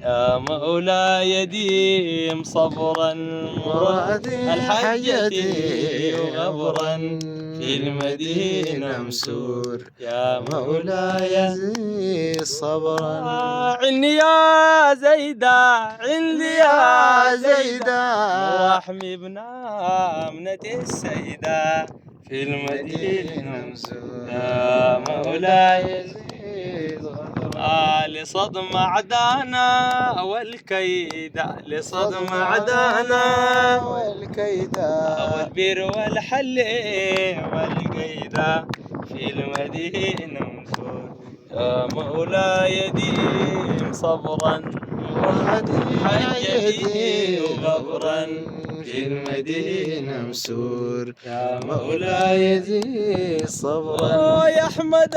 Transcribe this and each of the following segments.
يا مولاي ديم صبرا مرادي الحجتي وغبرا في المدينة مسور يا مولاي زي صبرا. عني يا زيدا عندي يا زيدا ورحمي بنامنة السيدة في المدينة مسور يا مولاي لصدم عدانا والكيدة لصدم عدانا والكيدة والبير والحل والقيدة في المدينة مسور يا مولاي ديم صبرا حجتي وغبرا في المدينة مسور يا مولاي زي صبرا. يا أحمد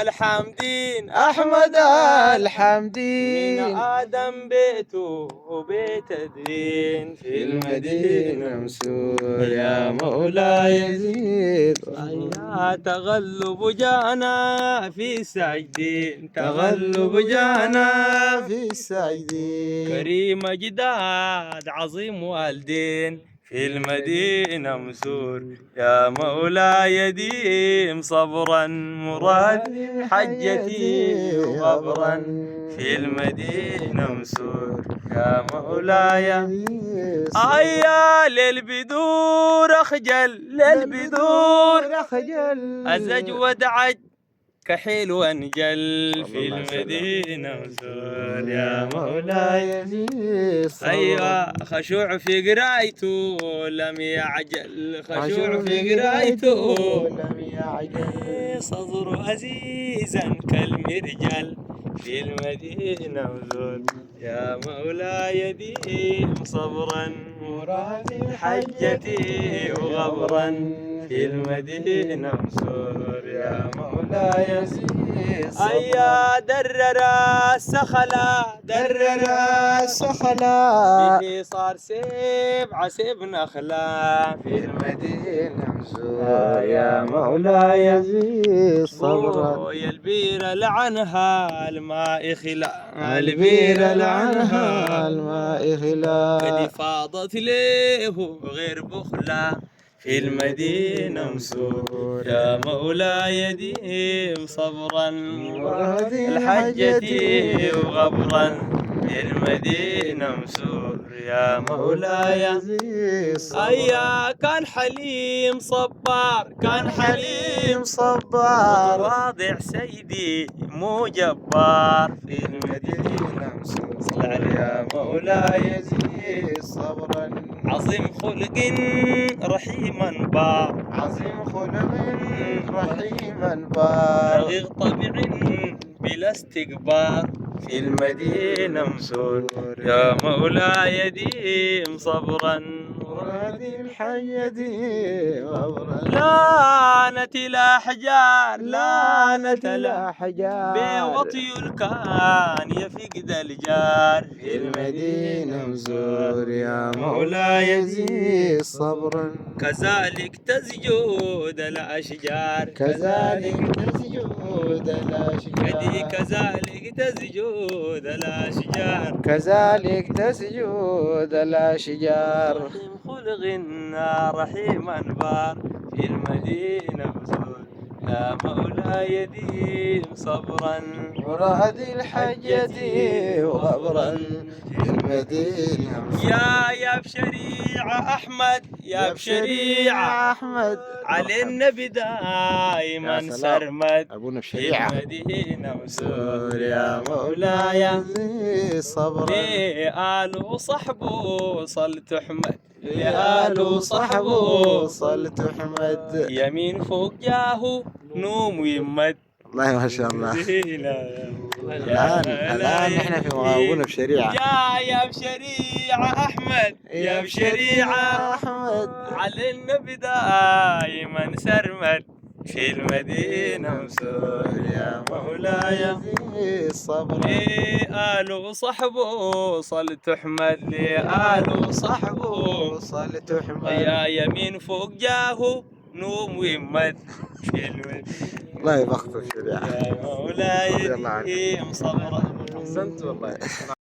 الحمدين أحمد من الحمدين آدم بيته وبيت الدين في المدينة مسور يا مولاي زيد. يا تغلب جانا في سجدين تغلب جانا في الساجدين كريم جداد عظيم والدين في المدينة مسور يا مولاي ديم صبرا مراد حجتي وغبرا في المدينة مسور يا مولاي للبدور أخجل للبدور أخجل أزج ودعج كحيل وانجل في المدينة مسور يا مولاي خشوع في قرايته لم يعجل خشوع في قرايته لم يعجل صدر عزيزا كالمرجل في المدينة مسور يا مولاي ديم صبرا مراد حجتي وغبرا في المدينة مسور يا مولاي درر السخلا درر السخلا به صار سيب نخلا في المدينة مسور يا مولاي زي صبرا. يا البير لعنها الماء خلا البير لعنها الماء خلا قد فاضت له غير بخلا في المدينة مسور يا مولاي ديم صبرا الحجتي وغبرا في المدينة مسور يا مولاي كان حليم صبار كان حليم صبار واضع سيدي مو جبار في المدينة مسور يا مولاي زي صبرا. عظيم خلق رحيما بار عظيم خلق رحيما بار رغيغ طبع بلا استكبار في المدينة مسور يا مولاي ديم صبرا هذه الحية دي غبرا. لانت الأحجار لانت الأحجار بوطي الكان يفقد الجار في المدينة مسور يا مولاي زي صبرا. كذلك تسجد الأشجار كذلك تسجد الأشجار كذلك تسجد الأشجار كذلك تسجد الأشجار. خلق رحيما بار في المدينة مسور يا مولاي ديم صبرا مراد الحجة وغبرا في المدينة. يا بشريعة أحمد يا بشريعة أحمد على النبي دائما سرمد أبونا في بشريعة المدينة مسور يا مولاي صبرا. لآل وصحبه صل تحمد لآل وصحبه صل تحمد. يمين فوق جاهو نوم ويمد والله ما شاء الله. الآن نحن في أبونا بشريعة. يا بشريعة أحمد يا بشريعة أحمد على النبي دايما سرمد في المدينة مسور يا مولاي صبرا. آل وصحبه صل تحمد لآل وصحبه صل تحمد. يا يمين فوق جاهو نوم ويمد في المدينة. الله يبخت الشريعة يا مولاي رضي الله عنك. صبرا. أحسنت والله.